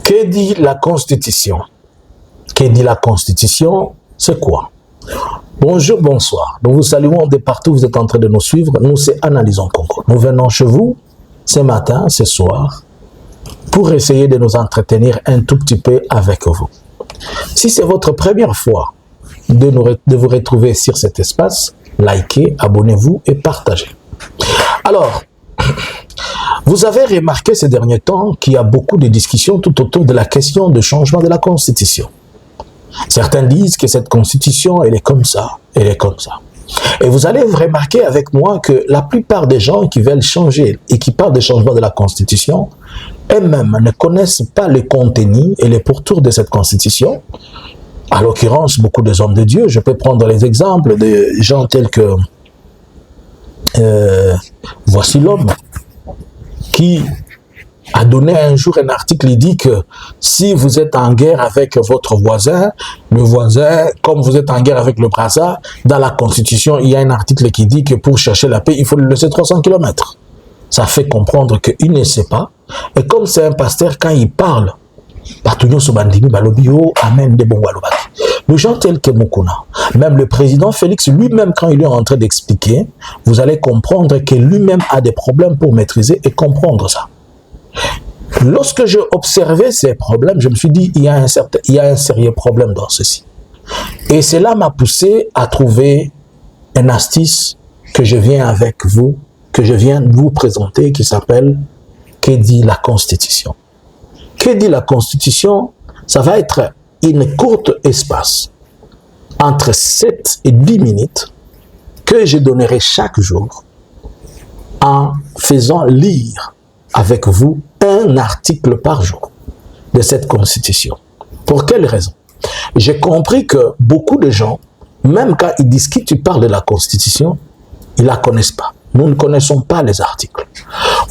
Que dit la Constitution? Que dit la Constitution? C'est quoi? Bonjour, bonsoir. Nous vous saluons de partout où vous êtes en train de nous suivre. Nous, c'est Analysons Congo. Nous venons chez vous ce matin, ce soir, pour essayer de nous entretenir un tout petit peu avec vous. Si c'est votre première fois de vous retrouver sur cet espace, likez, abonnez-vous et partagez. Alors, vous avez remarqué ces derniers temps qu'il y a beaucoup de discussions tout autour de la question de changement de la Constitution. Certains disent que cette Constitution, elle est comme ça, elle est comme ça. Et vous allez remarquer avec moi que la plupart des gens qui veulent changer et qui parlent de changement de la Constitution, eux-mêmes ne connaissent pas le contenu et les pourtours de cette Constitution. À l'occurrence, beaucoup des hommes de Dieu, je peux prendre les exemples de gens tels que Voici l'homme qui a donné un jour un article, il dit que si vous êtes en guerre avec votre voisin, le voisin, comme vous êtes en guerre avec le Brazza, dans la Constitution, il y a un article qui dit que pour chercher la paix, il faut le laisser 300 km. Ça fait comprendre qu'il ne sait pas. Et comme c'est un pasteur, quand il parle, le gens tels que Mukuna, même le président Félix lui-même, quand il est en train d'expliquer, vous allez comprendre que lui-même a des problèmes pour maîtriser et comprendre ça. Lorsque j'ai observé ces problèmes, je me suis dit, il y a un sérieux problème dans ceci. Et cela m'a poussé à trouver une astuce que je viens avec vous, que je viens de vous présenter, qui s'appelle « Que dit la Constitution ?» Que dit la Constitution? Ça va être une courte espace, entre 7 et 10 minutes, que je donnerai chaque jour en faisant lire avec vous un article par jour de cette Constitution. Pour quelle raison? J'ai compris que beaucoup de gens, même quand ils disent que tu parles de la Constitution, ils ne la connaissent pas. Nous ne connaissons pas les articles.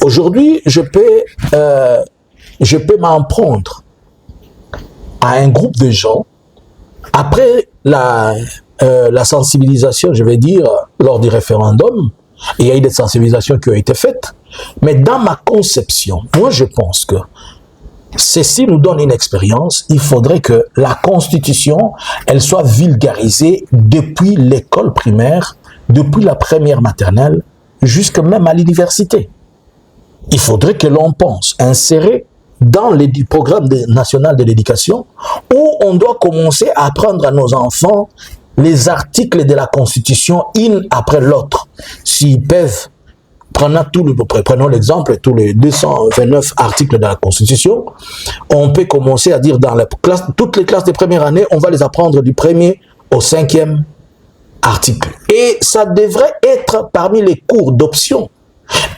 Aujourd'hui, je peux m'en prendre à un groupe de gens après la sensibilisation, je vais dire, lors du référendum. Il y a eu des sensibilisations qui ont été faites, mais dans ma conception, moi je pense que ceci nous donne une expérience. Il faudrait que la Constitution, elle soit vulgarisée depuis l'école primaire, depuis la première maternelle, jusqu'à même à l'université. Il faudrait que l'on pense insérer dans le programme national de l'éducation, où on doit commencer à apprendre à nos enfants les articles de la Constitution, une après l'autre. S'ils peuvent, prenons l'exemple, tous les 229 articles de la Constitution, on peut commencer à dire dans toutes les classes de première année, on va les apprendre du 1er au 5e article. Et ça devrait être parmi les cours d'option.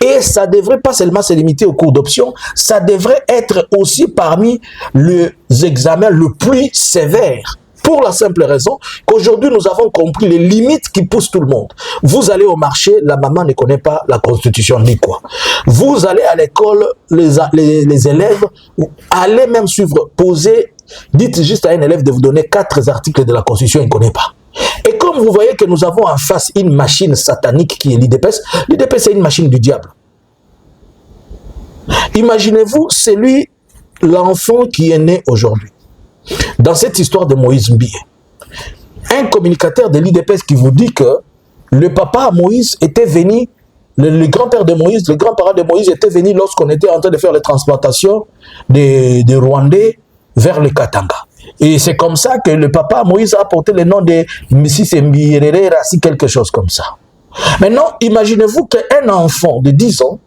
Et ça ne devrait pas seulement se limiter aux cours d'option, ça devrait être aussi parmi les examens le plus sévères. Pour la simple raison qu'aujourd'hui, nous avons compris les limites qui poussent tout le monde. Vous allez au marché, la maman ne connaît pas la Constitution ni quoi. Vous allez à l'école, les élèves, allez même suivre, poser, dites juste à un élève de vous donner 4 articles de la Constitution, il ne connaît pas. Et comme vous voyez que nous avons en face une machine satanique qui est l'IDPS, l'IDPS c'est une machine du diable. Imaginez-vous, c'est lui, l'enfant qui est né aujourd'hui. Dans cette histoire de Moïse Mbie, un communicateur de l'IDPS qui vous dit que le papa Moïse était venu, le grand-père de Moïse, le grand-parent de Moïse était venu lorsqu'on était en train de faire les transplantations des Rwandais vers le Katanga. Et c'est comme ça que le papa Moïse a porté le nom de Mrs. Mbirere, si quelque chose comme ça. Maintenant, imaginez-vous qu'un enfant de 10 ans,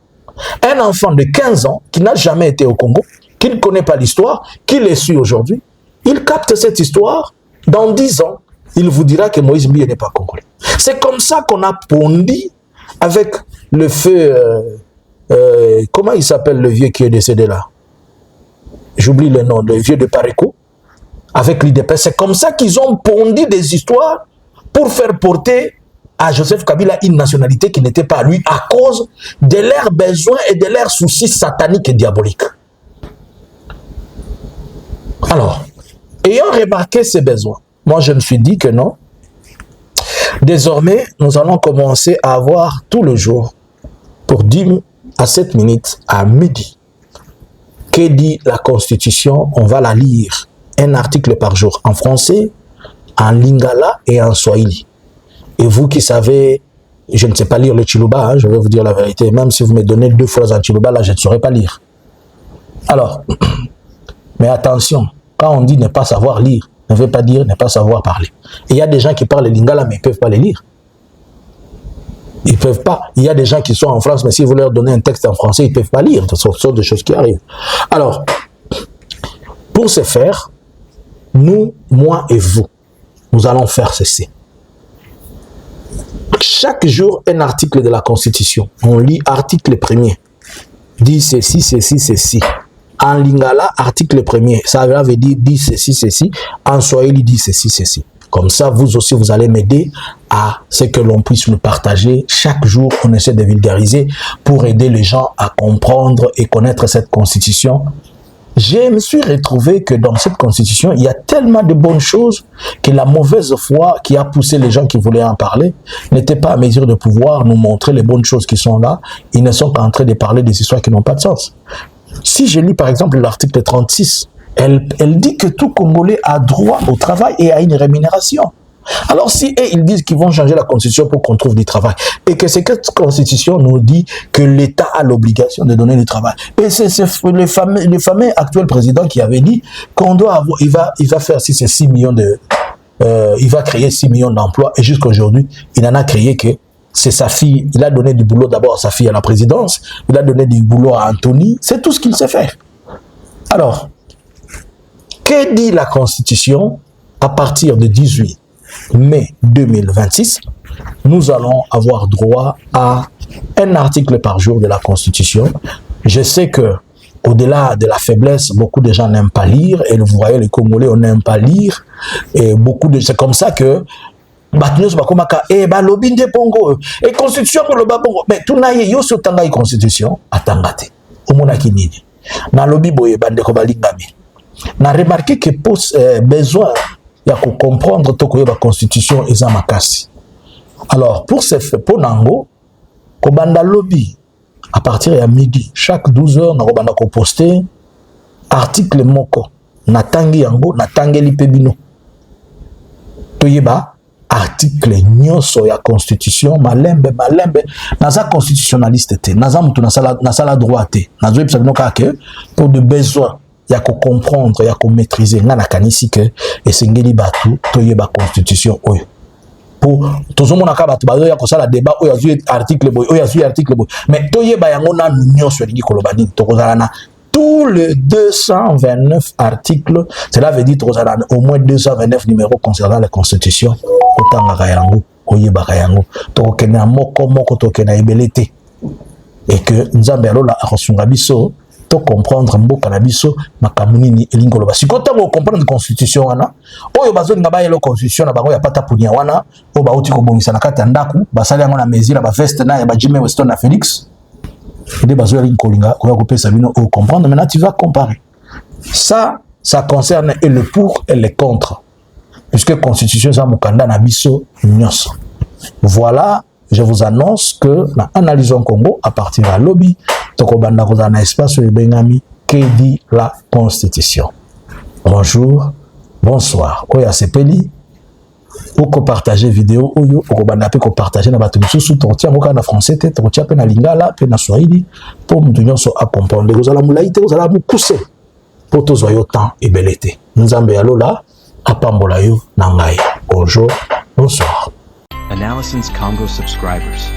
un enfant de 15 ans, qui n'a jamais été au Congo, qui ne connaît pas l'histoire, qui les suit aujourd'hui, il capte cette histoire, dans 10 ans, il vous dira que Moïse Mbie n'est pas congolais. C'est comme ça qu'on a pondi avec le feu, comment il s'appelle le vieux qui est décédé là? J'oublie le nom, le vieux de Paréco, avec l'IDPS. C'est comme ça qu'ils ont pondu des histoires pour faire porter à Joseph Kabila une nationalité qui n'était pas à lui à cause de leurs besoins et de leurs soucis sataniques et diaboliques. Alors, ayant remarqué ces besoins, moi je me suis dit que non. Désormais, nous allons commencer à avoir tout le jour, pour 10 à 7 minutes à midi, Que dit la Constitution? On va la lire. Un article par jour en français, en lingala et en swahili. Et vous qui savez, je ne sais pas lire le Chiluba, hein, je vais vous dire la vérité. Même si vous me donnez 2 phrases en Chiluba, là, je ne saurais pas lire. Alors, mais attention, quand on dit ne pas savoir lire, ne veut pas dire ne pas savoir parler. Et il y a des gens qui parlent lingala, mais ils ne peuvent pas les lire. Ils ne peuvent pas. Il y a des gens qui sont en France, mais si vous leur donnez un texte en français, ils ne peuvent pas lire. Ce sont des choses qui arrivent. Alors, pour ce faire, nous, moi et vous, nous allons faire ceci. Chaque jour, un article de la Constitution. On lit article premier. Dit ceci, ceci, ceci. En lingala, article premier. Ça veut dire dit ceci, ceci. En swahili, dit ceci, ceci. Comme ça, vous aussi, vous allez m'aider à ce que l'on puisse le partager. Chaque jour, on essaie de vulgariser pour aider les gens à comprendre et connaître cette Constitution. Je me suis retrouvé que dans cette Constitution, il y a tellement de bonnes choses que la mauvaise foi qui a poussé les gens qui voulaient en parler n'était pas à mesure de pouvoir nous montrer les bonnes choses qui sont là. Ils ne sont qu'en train de parler des histoires qui n'ont pas de sens. Si je lis par exemple l'article 36, elle dit que tout Congolais a droit au travail et à une rémunération. Alors si ils disent qu'ils vont changer la Constitution pour qu'on trouve du travail, et que cette Constitution nous dit que l'État a l'obligation de donner du travail, et c'est le fameux actuel président qui avait dit qu'on doit avoir, il va faire 6 millions de... il va créer 6 millions d'emplois, et jusqu'à aujourd'hui, il n'en a créé que c'est sa fille. Il a donné du boulot d'abord à sa fille à la présidence, il a donné du boulot à Anthony, c'est tout ce qu'il sait faire. Alors, que dit la Constitution? À partir de 18 mai 2026, nous allons avoir droit à un article par jour de la Constitution. Je sais que au-delà de la faiblesse, beaucoup de gens n'aiment pas lire, et vous voyez, les Congolais, on n'aime pas lire, et c'est comme ça que et constitution pour le babongo, mais tout n'a yo so tanga constitution atangate omonaki nini na lobi boye bande ko balingami na remarqué que pour besoin ya ko comprendre to ko ba constitution eza makasi. Alors pour nango ko banda lobi à partir de midi chaque 12 heures na ko banda ko poster article moko na tangi yango na tangeli pebino to yeba article nyonso ya constitution malembe naza constitutionnaliste te naza mutu na sala droite nazo episa bino kaka pour de besoin ya ko comprendre ya ko maîtriser nga na kanisi ke esengeli batu toyeba constitution oyo pour tozomona ka batu bazo ya ko sala débat oyo azu article boy oyo azu article boy mais toyeba yango na nyonso elingi koloba nini tokozala na tous les 229 articles, cela veut dire au moins 229 numéros concernant la Constitution. Autant Gayango, Oyebagayango, Tokena Moko Moko Tokena Ebelete. Et que nous avons la Rosungabiso, to comprendre Mboka Nabiso, Makamunini et Lingoloba. Si quand on comprend la Constitution, Oyo Bazo Nabaye la Constitution, Nabago Yapata Punyawana, Oba Otiko Bongisanaka Tandaku, Basali Angona Mezira, Bafestena, Yabajime Weston à Félix. Comprendre. Maintenant, tu vas comparer. Ça concerne et le pour et le contre. Puisque la Constitution, ça mukanda na biso nyonso. Voilà, je vous annonce que la analysons Congo à partir de lobby, tokobanda ko na espace le bengami que dit la Constitution. Bonjour, bonsoir. Oya sepeli. Ou ko partager vidéo oyo ou ko banda pe ko partager na bato misusu to tia moka na français te to tia pe na lingala pe na swahili pour mutu nyonso a comprendre ko zala mulaite ko zala mukuse pour to zoyo temps et belete nzambe ya lola apambola yo na ngai bonjour bonsoir. Analysins Congo subscribers.